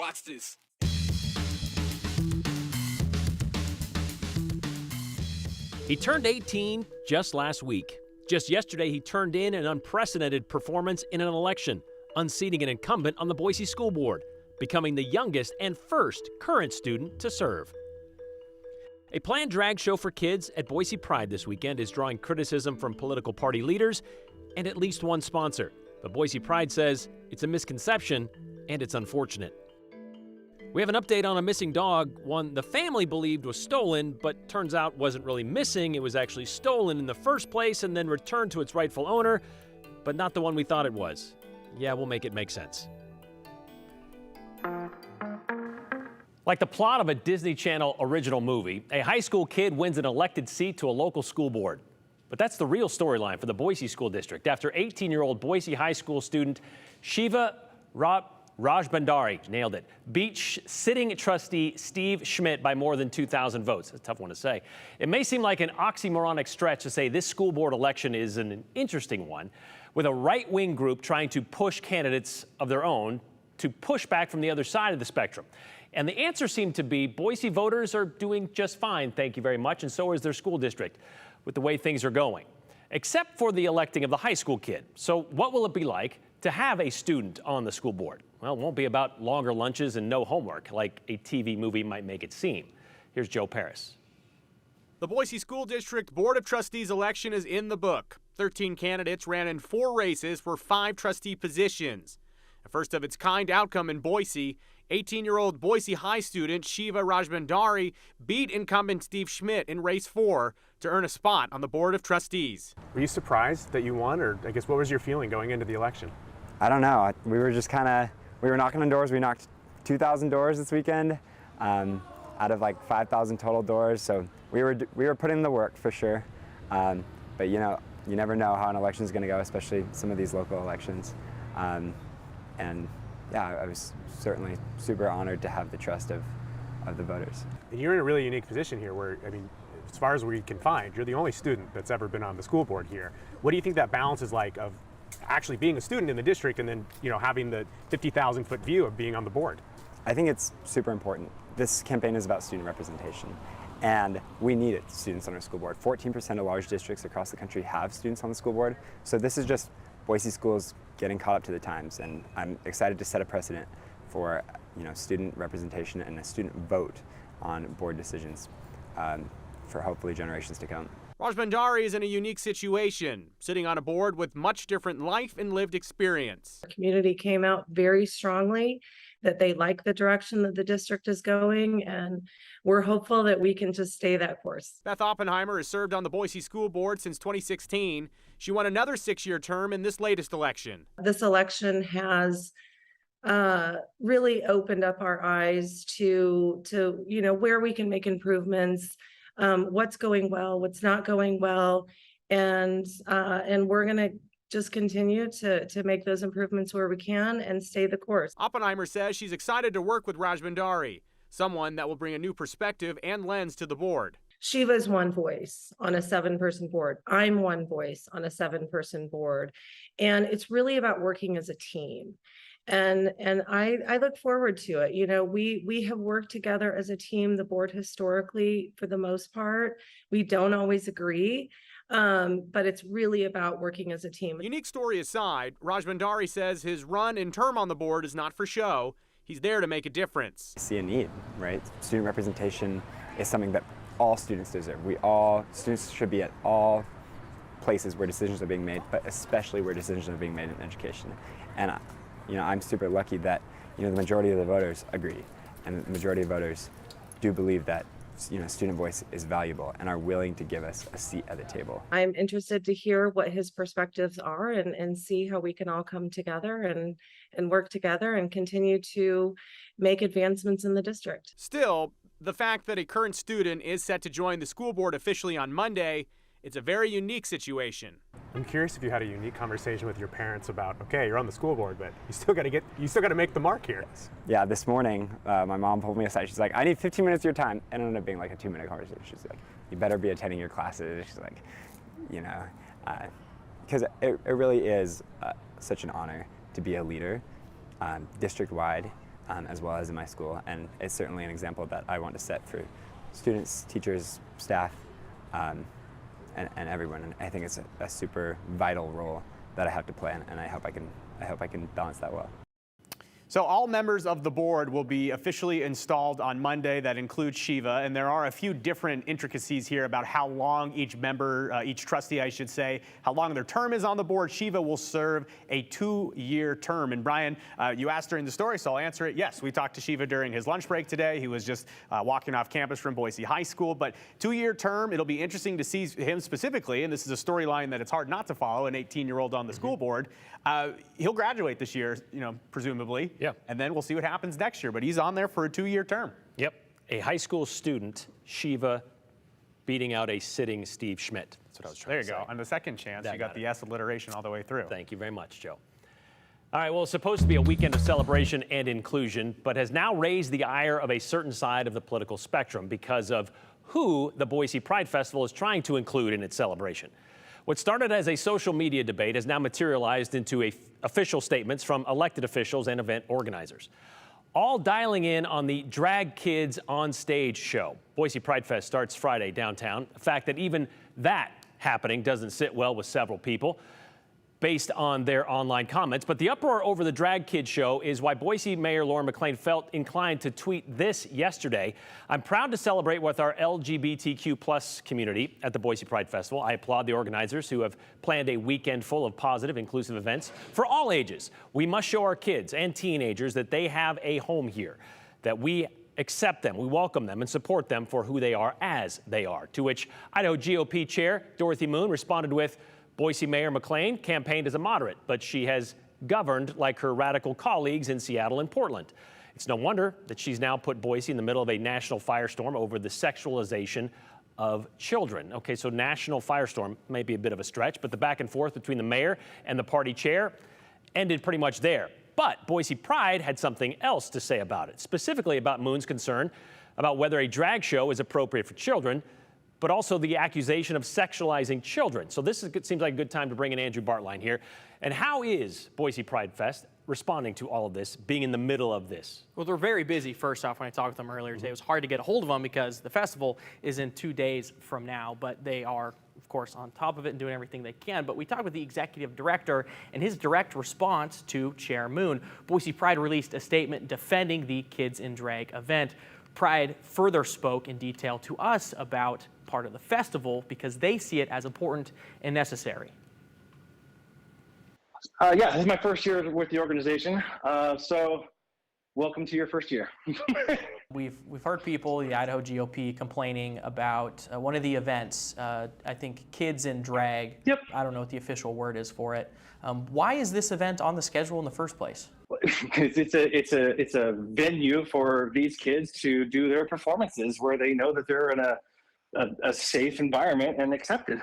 Watch this. He turned 18 just last week. Just yesterday, he turned in an unprecedented performance in an election, unseating an incumbent on the Boise School Board, becoming the youngest and first current student to serve. A planned drag show for kids at Boise Pride this weekend is drawing criticism from political party leaders and at least one sponsor. But Boise Pride says it's a misconception and it's unfortunate. We have an update on a missing dog, one the family believed was stolen, but turns out wasn't really missing. It was actually stolen in the first place and then returned to its rightful owner, but not the one we thought it was. Yeah, we'll make it make sense. Like the plot of a Disney Channel original movie, a high school kid wins an elected seat to a local school board. But that's the real storyline for the Boise School District after 18-year-old Boise High School student Shiva Rajbandari nailed it. Beat sitting trustee Steve Schmidt by more than 2,000 votes. That's a tough one to say. It may seem like an oxymoronic stretch to say this school board election is an interesting one, with a right-wing group trying to push candidates of their own to push back from the other side of the spectrum. And the answer seemed to be Boise voters are doing just fine, thank you very much, and so is their school district with the way things are going, except for the electing of the high school kid. So what will it be like to have a student on the school board? Well, it won't be about longer lunches and no homework like a TV movie might make it seem. Here's Joe Paris. The Boise School District Board of Trustees election is in the book. 13 candidates ran in 4 races for 5 trustee positions. A first of its kind outcome in Boise, 18-year-old Boise High student Shiva Rajbandari beat incumbent Steve Schmidt in race 4 to earn a spot on the Board of Trustees. Were you surprised that you won, or I guess what was your feeling going into the election? I don't know. We were just we were knocking on doors. We knocked 2,000 doors this weekend out of like 5,000 total doors. So we were putting in the work for sure. But you know, you never know how an election is going to go, especially some of these local elections. And yeah, I was certainly super honored to have the trust of the voters. And you're in a really unique position here where, I mean, as far as we can find, you're the only student that's ever been on the school board here. What do you think that balance is like of actually being a student in the district and then, you know, having the 50,000-foot view of being on the board? I think it's super important. This campaign is about student representation, and we need it, students on our school board. 14% of large districts across the country have students on the school board, so this is just Boise schools getting caught up to the times, and I'm excited to set a precedent for, you know, student representation and a student vote on board decisions for hopefully generations to come. Rajbandari is in a unique situation, sitting on a board with much different life and lived experience. The community came out very strongly that they like the direction that the district is going, and we're hopeful that we can just stay that course. Beth Oppenheimer has served on the Boise School Board since 2016. She won another 6-year term in this latest election. This election has really opened up our eyes to you know, where we can make improvements, what's going well, what's not going well, and we're going to just continue to make those improvements where we can and stay the course. Oppenheimer says she's excited to work with Rajbandari, someone that will bring a new perspective and lens to the board. Shiva's one voice on a 7-person board. I'm one voice on a 7-person board. And it's really about working as a team. And I look forward to it. You know, we have worked together as a team, the board historically, for the most part. We don't always agree, but it's really about working as a team. Unique story aside, Rajbandari says his run and term on the board is not for show. He's there to make a difference. I see a need, right? Student representation is something that all students deserve. Students should be at all places where decisions are being made, but especially where decisions are being made in education. And you know, I'm super lucky that, you know, the majority of the voters agree, and the majority of voters do believe that, you know, student voice is valuable and are willing to give us a seat at the table. I'm interested to hear what his perspectives are and see how we can all come together and work together and continue to make advancements in the district. Still, the fact that a current student is set to join the school board officially on Monday, it's a very unique situation. I'm curious if you had a unique conversation with your parents about, okay, you're on the school board, but you still got to make the mark here. Yeah, this morning, my mom pulled me aside. She's like, I need 15 minutes of your time. And it ended up being like a 2-minute conversation. She's like, you better be attending your classes. She's like, you know, because it really is such an honor to be a leader district-wide as well as in my school. And it's certainly an example that I want to set for students, teachers, staff, and everyone. And I think it's a super vital role that I have to play, and I hope I can balance that well. So all members of the board will be officially installed on Monday. That includes Shiva, and there are a few different intricacies here about how long each member, each trustee, I should say, how long their term is on the board. Shiva will serve a 2-year term. And Brian, you asked during the story, so I'll answer it. Yes, we talked to Shiva during his lunch break today. He was just walking off campus from Boise High School, but 2-year term. It'll be interesting to see him specifically, and this is a storyline that it's hard not to follow, an 18-year-old on the school board. He'll graduate this year, presumably. Yeah. And then we'll see what happens next year. But he's on there for a 2-year term. Yep. A high school student, Shiva, beating out a sitting Steve Schmidt. That's what I was trying to say. There you go. On the second chance, you got the S alliteration all the way through. Thank you very much, Joe. All right, well, it's supposed to be a weekend of celebration and inclusion, but has now raised the ire of a certain side of the political spectrum because of who the Boise Pride Festival is trying to include in its celebration. What started as a social media debate has now materialized into official statements from elected officials and event organizers, all dialing in on the Drag Kids on Stage show. Boise Pride Fest starts Friday downtown. A fact that even that happening doesn't sit well with several people based on their online comments. But the uproar over the Drag Kids show is why Boise Mayor Lauren McLean felt inclined to tweet this yesterday. I'm proud to celebrate with our LGBTQ+ community at the Boise Pride Festival. I applaud the organizers who have planned a weekend full of positive, inclusive events for all ages. We must show our kids and teenagers that they have a home here, that we accept them, we welcome them, and support them for who they are as they are. To which Idaho GOP Chair Dorothy Moon responded with, Boise Mayor McLean campaigned as a moderate, but she has governed like her radical colleagues in Seattle and Portland. It's no wonder that she's now put Boise in the middle of a national firestorm over the sexualization of children. Okay, so national firestorm may be a bit of a stretch, but the back and forth between the mayor and the party chair ended pretty much there. But Boise Pride had something else to say about it, specifically about Moon's concern about whether a drag show is appropriate for children, but also the accusation of sexualizing children. So this seems like a good time to bring in Andrew Bartline here. And how is Boise Pride Fest responding to all of this, being in the middle of this? Well, they're very busy, first off. When I talked to them earlier today, it was hard to get a hold of them because the festival is in 2 days from now, but they are, of course, on top of it and doing everything they can. But we talked with the executive director and his direct response to Chair Moon. Boise Pride released a statement defending the Kids in Drag event. Pride further spoke in detail to us about part of the festival because they see it as important and necessary. Yeah, this is my first year with the organization, so welcome to your first year. We've heard people, the Idaho GOP, complaining about one of the events, I think Kids in Drag. Yep. I don't know what the official word is for it. Why is this event on the schedule in the first place? It's a venue for these kids to do their performances where they know that they're in a safe environment and accepted.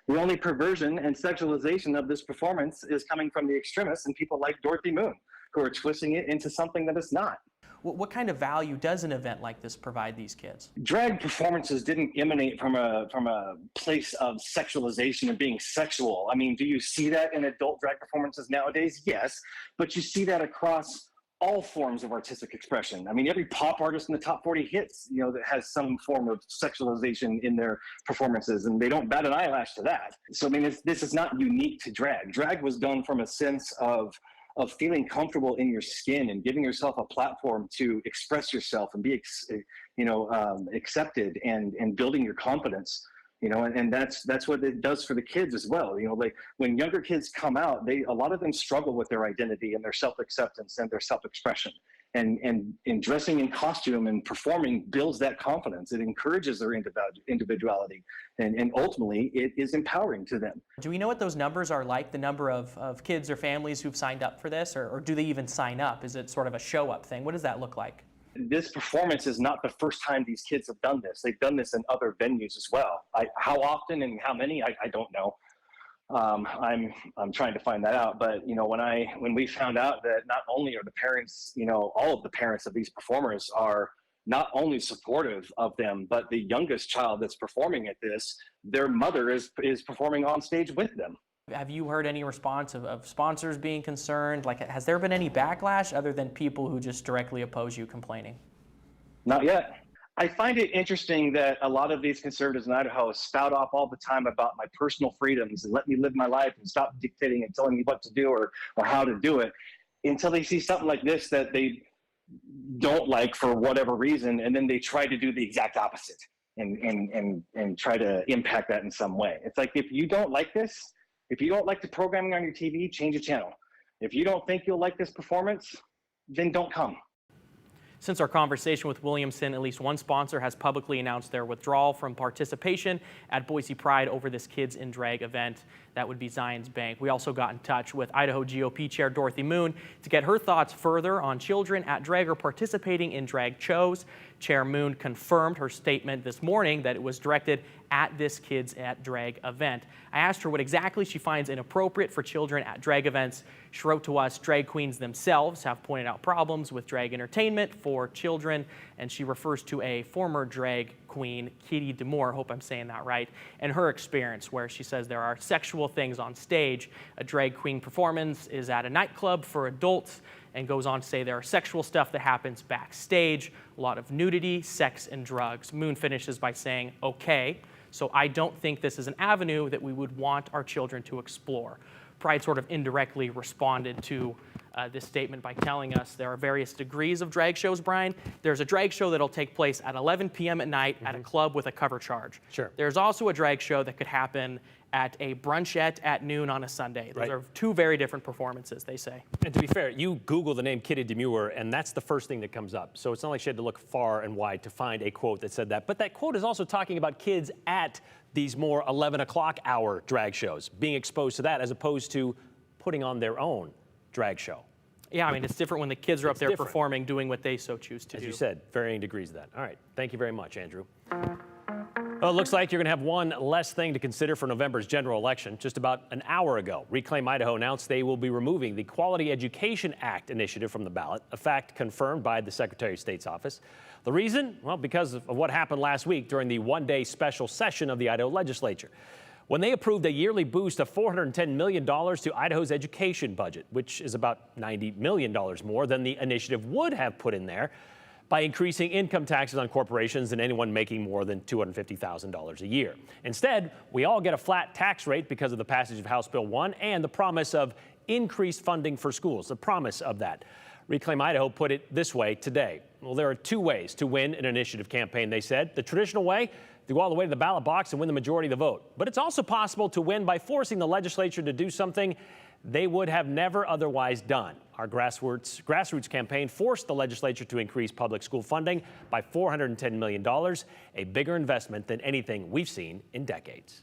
The only perversion and sexualization of this performance is coming from the extremists and people like Dorothy Moon, who are twisting it into something that it's not. What kind of value does an event like this provide these kids? Drag performances didn't emanate from a place of sexualization and being sexual. I mean, do you see that in adult drag performances nowadays? Yes, but you see that across all forms of artistic expression. I mean, every pop artist in the top 40 hits, that has some form of sexualization in their performances, and they don't bat an eyelash to that. So, I mean, this is not unique to drag. Drag was done from a sense of feeling comfortable in your skin and giving yourself a platform to express yourself and be, accepted and building your confidence. And that's what it does for the kids as well. Like when younger kids come out, a lot of them struggle with their identity and their self-acceptance and their self-expression. And dressing in costume and performing builds that confidence. It encourages their individuality, and ultimately it is empowering to them. Do we know what those numbers are like, the number of kids or families who've signed up for this, or do they even sign up? Is it sort of a show-up thing? What does that look like? This performance is not the first time these kids have done this. They've done this in other venues as well. How often and how many, I don't know. I'm trying to find that out. But when we found out that not only are the parents, all of the parents of these performers are not only supportive of them, but the youngest child that's performing at this, their mother is performing on stage with them. Have you heard any response of sponsors being concerned? Like, has there been any backlash other than people who just directly oppose you complaining? Not yet. I find it interesting that a lot of these conservatives in Idaho spout off all the time about my personal freedoms and let me live my life and stop dictating and telling me what to do or how to do it, until they see something like this that they don't like for whatever reason, and then they try to do the exact opposite and try to impact that in some way. It's like, if you don't like this, if you don't like the programming on your TV, change the channel. If you don't think you'll like this performance, then don't come. Since our conversation with Williamson, at least one sponsor has publicly announced their withdrawal from participation at Boise Pride over this Kids in Drag event. That would be Zions Bank. We also got in touch with Idaho GOP Chair Dorothy Moon to get her thoughts further on children at drag or participating in drag shows. Chair Moon confirmed her statement this morning that it was directed at this Kids at Drag event. I asked her what exactly she finds inappropriate for children at drag events. She wrote to us, drag queens themselves have pointed out problems with drag entertainment for children, and she refers to a former drag queen, Kitty Demore, hope I'm saying that right, and her experience, where she says there are sexual things on stage. A drag queen performance is at a nightclub for adults, and goes on to say there are sexual stuff that happens backstage, a lot of nudity, sex, and drugs. Moon finishes by saying, okay, so I don't think this is an avenue that we would want our children to explore. Pride sort of indirectly responded to this statement by telling us there are various degrees of drag shows, Brian. There's a drag show that'll take place at 11 p.m. at night at a club with a cover charge. Sure. There's also a drag show that could happen at a brunchette at noon on a Sunday. Those are two very different performances, they say. And to be fair, you Google the name Kitty Demure, and that's the first thing that comes up. So it's not like she had to look far and wide to find a quote that said that. But that quote is also talking about kids at these more 11 o'clock hour drag shows, being exposed to that as opposed to putting on their own drag show. Yeah, I mean, it's different when the kids are up there performing, doing what they so choose to do. As you said, varying degrees of that. All right, thank you very much, Andrew. Well, it looks like you're going to have one less thing to consider for November's general election. Just about an hour ago, Reclaim Idaho announced they will be removing the Quality Education Act initiative from the ballot, a fact confirmed by the Secretary of State's office. The reason? Well, because of what happened last week during the one-day special session of the Idaho legislature, when they approved a yearly boost of $410 million to Idaho's education budget, which is about $90 million more than the initiative would have put in there, by increasing income taxes on corporations and anyone making more than $250,000 a year. Instead, we all get a flat tax rate because of the passage of House Bill 1 and the promise of increased funding for schools, the promise of that. Reclaim Idaho put it this way today. Well, there are two ways to win an initiative campaign, they said. The traditional way, to go all the way to the ballot box and win the majority of the vote. But it's also possible to win by forcing the legislature to do something they would have never otherwise done. Our grassroots campaign forced the legislature to increase public school funding by $410 million, a bigger investment than anything we've seen in decades.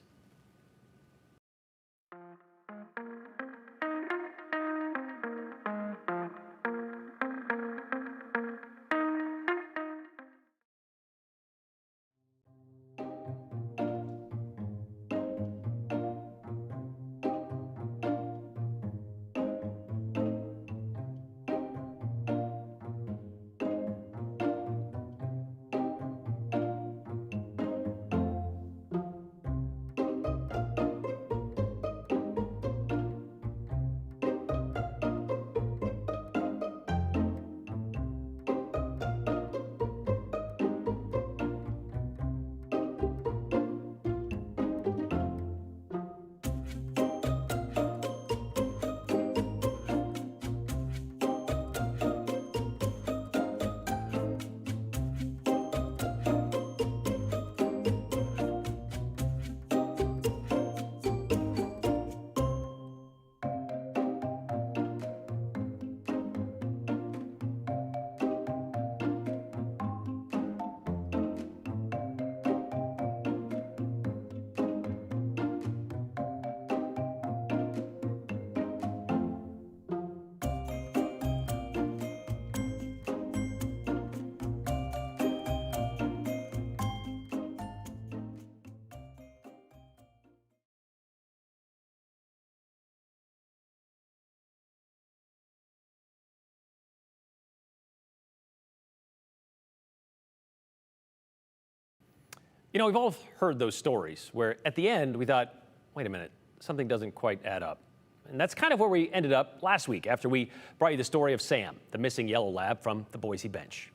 You know, we've all heard those stories where at the end we thought, wait a minute, something doesn't quite add up. And that's kind of where we ended up last week after we brought you the story of Sam, the missing yellow lab from the Boise bench.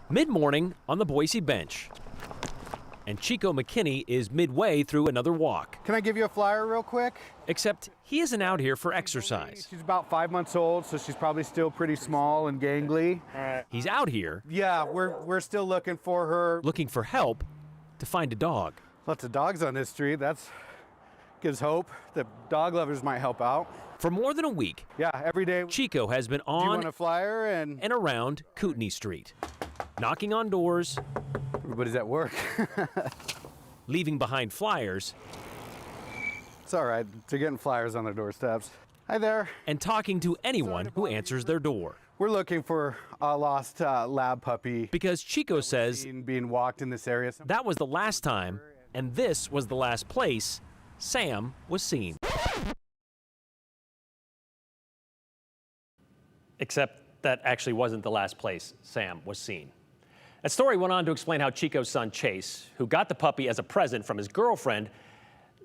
Mid-morning on the Boise bench. And Chico McKinney is midway through another walk. Can I give you a flyer real quick? Except he isn't out here for exercise. She's about 5 months old, so she's probably still pretty small and gangly. All right. He's out here. Yeah, we're still looking for her. Looking for help to find a dog. Lots of dogs on this street. That's gives hope that dog lovers might help out. For more than a week, yeah, every day. Chico has been Do you on want a flyer and around Kootenai Street, knocking on doors. Everybody's at work. Leaving behind flyers. It's all right. They're getting flyers on their doorsteps. Hi there. And talking to anyone who answers their door. We're looking for a lost lab puppy. Because Chico says being walked in this area. That was the last time, and this was the last place Sam was seen. Except that actually wasn't the last place Sam was seen. That story went on to explain how Chico's son Chase, who got the puppy as a present from his girlfriend,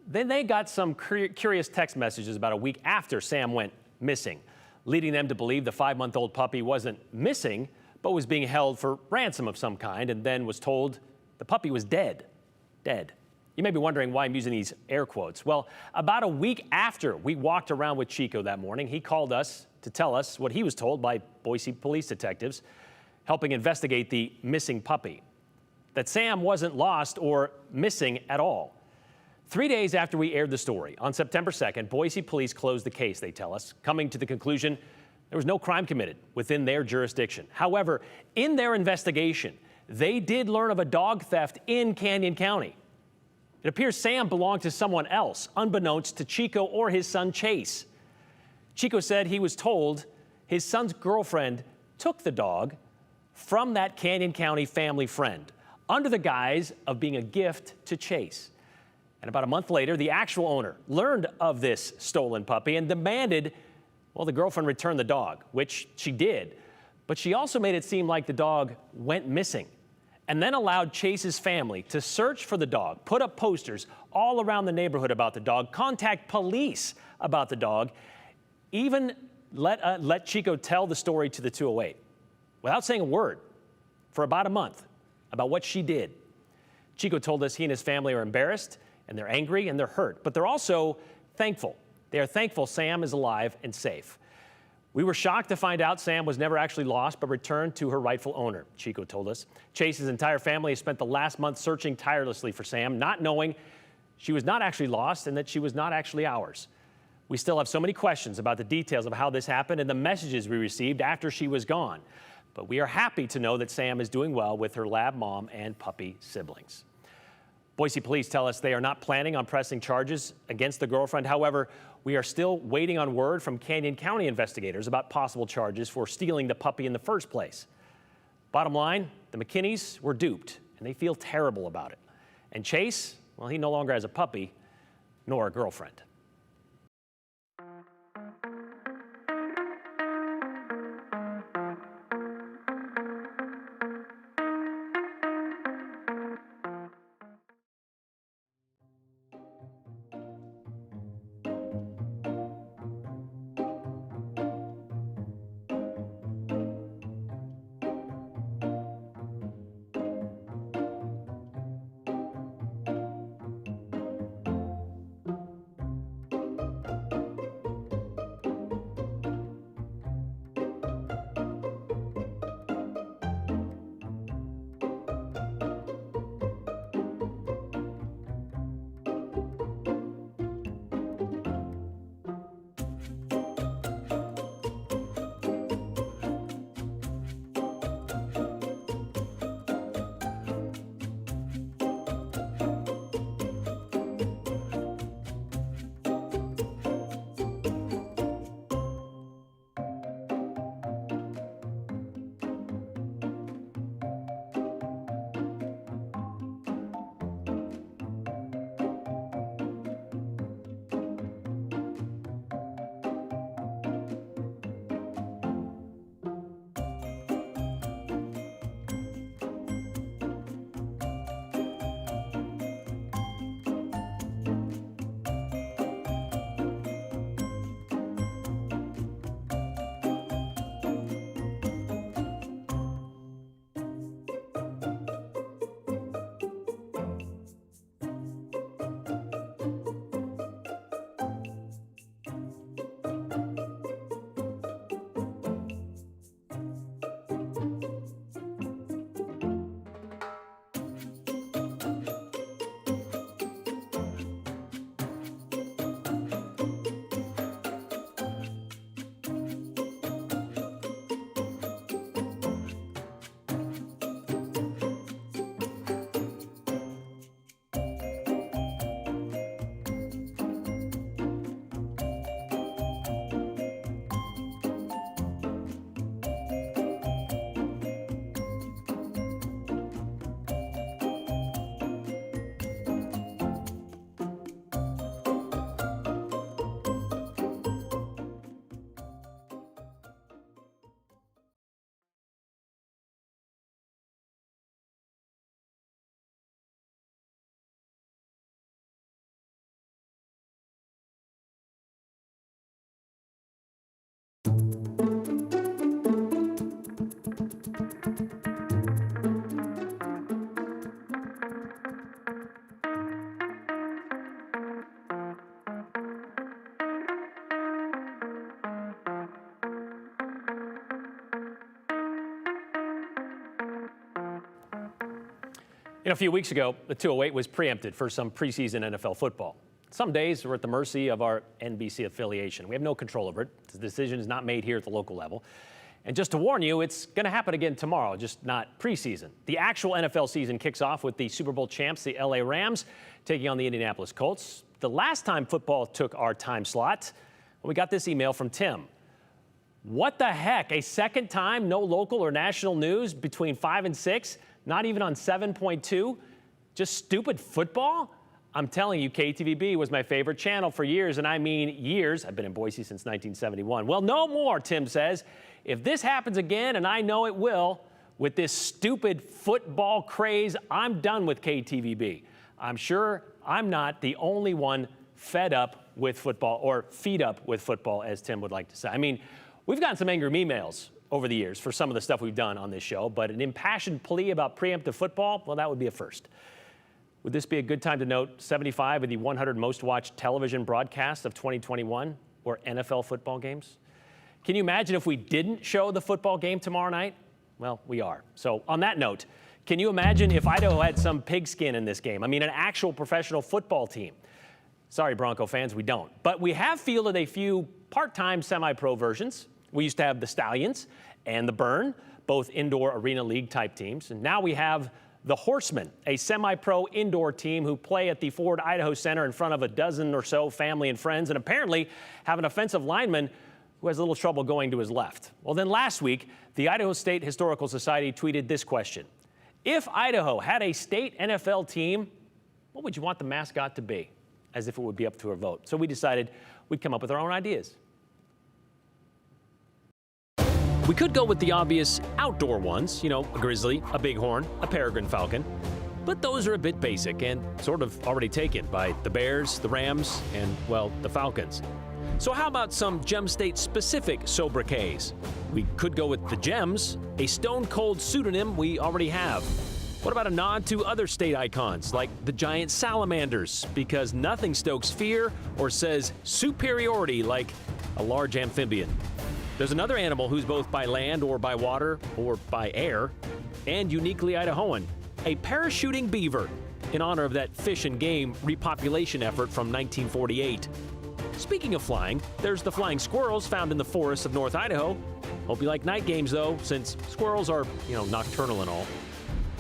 then they got some curious text messages about a week after Sam went missing, leading them to believe the 5-month-old puppy wasn't missing, but was being held for ransom of some kind, and then was told the puppy was dead. Dead. You may be wondering why I'm using these air quotes. Well, about a week after we walked around with Chico that morning, he called us to tell us what he was told by Boise police detectives helping investigate the missing puppy, that Sam wasn't lost or missing at all. 3 days after we aired the story, on September 2nd, Boise police closed the case, they tell us, coming to the conclusion there was no crime committed within their jurisdiction. However, in their investigation, they did learn of a dog theft in Canyon County. It appears Sam belonged to someone else, unbeknownst to Chico or his son Chase. Chico said he was told his son's girlfriend took the dog from that Canyon County family friend under the guise of being a gift to Chase. And about a month later, the actual owner learned of this stolen puppy and demanded, well, the girlfriend return the dog, which she did. But she also made it seem like the dog went missing and then allowed Chase's family to search for the dog, put up posters all around the neighborhood about the dog, contact police about the dog, even let Chico tell the story to the 208 without saying a word for about a month about what she did. Chico told us he and his family are embarrassed, and they're angry, and they're hurt, but they're also thankful. They are thankful Sam is alive and safe. We were shocked to find out Sam was never actually lost, but returned to her rightful owner, Chico told us. Chase's entire family has spent the last month searching tirelessly for Sam, not knowing she was not actually lost and that she was not actually ours. We still have so many questions about the details of how this happened and the messages we received after she was gone. But we are happy to know that Sam is doing well with her lab mom and puppy siblings. Boise police tell us they are not planning on pressing charges against the girlfriend. However, we are still waiting on word from Canyon County investigators about possible charges for stealing the puppy in the first place. Bottom line, the McKinneys were duped, and they feel terrible about it. And Chase, well, he no longer has a puppy, nor a girlfriend. A few weeks ago, the 208 was preempted for some preseason NFL football. Some days we're at the mercy of our NBC affiliation. We have no control over it. The decision is not made here at the local level. And just to warn you, it's going to happen again tomorrow, just not preseason. The actual NFL season kicks off with the Super Bowl champs, the LA Rams, taking on the Indianapolis Colts. The last time football took our time slot, we got this email from Tim. What the heck? A second time, no local or national news between 5 and 6? Not even on 7.2? Just stupid football? I'm telling you, KTVB was my favorite channel for years, and I mean years. I've been in Boise since 1971. Well, no more, Tim says. If this happens again, and I know it will, with this stupid football craze, I'm done with KTVB. I'm sure I'm not the only one fed up with football, or feed up with football, as Tim would like to say. I mean, we've gotten some angry emails over the years for some of the stuff we've done on this show, but an impassioned plea about preemptive football, well, that would be a first. Would this be a good time to note 75 of the 100 most watched television broadcasts of 2021 were NFL football games? Can you imagine if we didn't show the football game tomorrow night? Well, we are. So on that note, can you imagine if Idaho had some pigskin in this game? I mean, an actual professional football team. Sorry, Bronco fans, we don't. But we have fielded a few part-time semi-pro versions. We used to have the Stallions and the Burn, both indoor arena league type teams. And now we have the Horsemen, a semi-pro indoor team who play at the Ford Idaho Center in front of a dozen or so family and friends, and apparently have an offensive lineman who has a little trouble going to his left. Well, then last week, the Idaho State Historical Society tweeted this question. If Idaho had a state NFL team, what would you want the mascot to be? As if it would be up to a vote. So we decided we'd come up with our own ideas. We could go with the obvious outdoor ones, a grizzly, a bighorn, a peregrine falcon. But those are a bit basic and sort of already taken by the Bears, the Rams, and, well, the Falcons. So how about some Gem State-specific sobriquets? We could go with the Gems, a stone-cold pseudonym we already have. What about a nod to other state icons, like the giant salamanders, because nothing stokes fear or says superiority like a large amphibian? There's another animal who's both by land or by water or by air, and uniquely Idahoan, a parachuting beaver, in honor of that fish and game repopulation effort from 1948. Speaking of flying, there's the flying squirrels found in the forests of North Idaho. Hope you like night games, though, since squirrels are, nocturnal and all.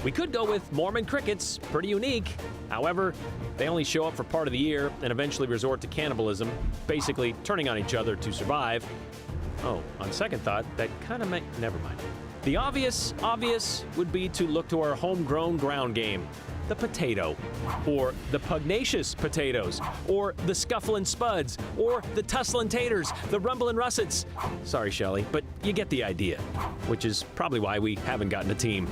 We could go with Mormon crickets, pretty unique. However, they only show up for part of the year and eventually resort to cannibalism, basically turning on each other to survive. Oh, on second thought, that kind of meant, never mind. The obvious would be to look to our homegrown ground game, the potato, or the pugnacious potatoes, or the scufflin' spuds, or the tusslin' taters, the rumblin' russets. Sorry, Shelley, but you get the idea, which is probably why we haven't gotten a team.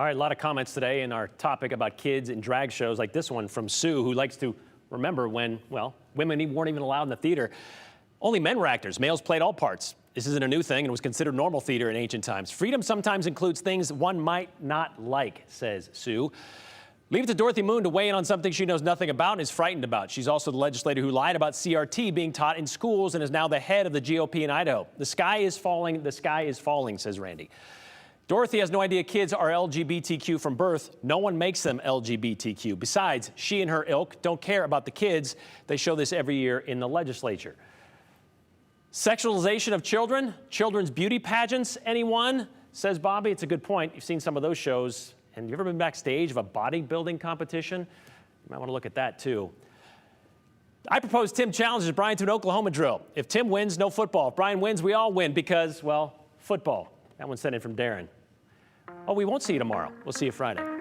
All right, a lot of comments today in our topic about kids and drag shows, like this one from Sue, who likes to remember when, well, women weren't even allowed in the theater. Only men were actors. Males played all parts. This isn't a new thing and was considered normal theater in ancient times. Freedom sometimes includes things one might not like, says Sue. Leave it to Dorothy Moon to weigh in on something she knows nothing about and is frightened about. She's also the legislator who lied about CRT being taught in schools and is now the head of the GOP in Idaho. The sky is falling, says Randy. Dorothy has no idea kids are LGBTQ from birth. No one makes them LGBTQ. Besides, she and her ilk don't care about the kids. They show this every year in the legislature. Sexualization of children, children's beauty pageants, anyone? Says Bobby. It's a good point. You've seen some of those shows. And you ever been backstage of a bodybuilding competition? You might want to look at that too. I propose Tim challenges Brian to an Oklahoma drill. If Tim wins, no football. If Brian wins, we all win because, well, football. That one sent in from Darren. Oh, we won't see you tomorrow. We'll see you Friday.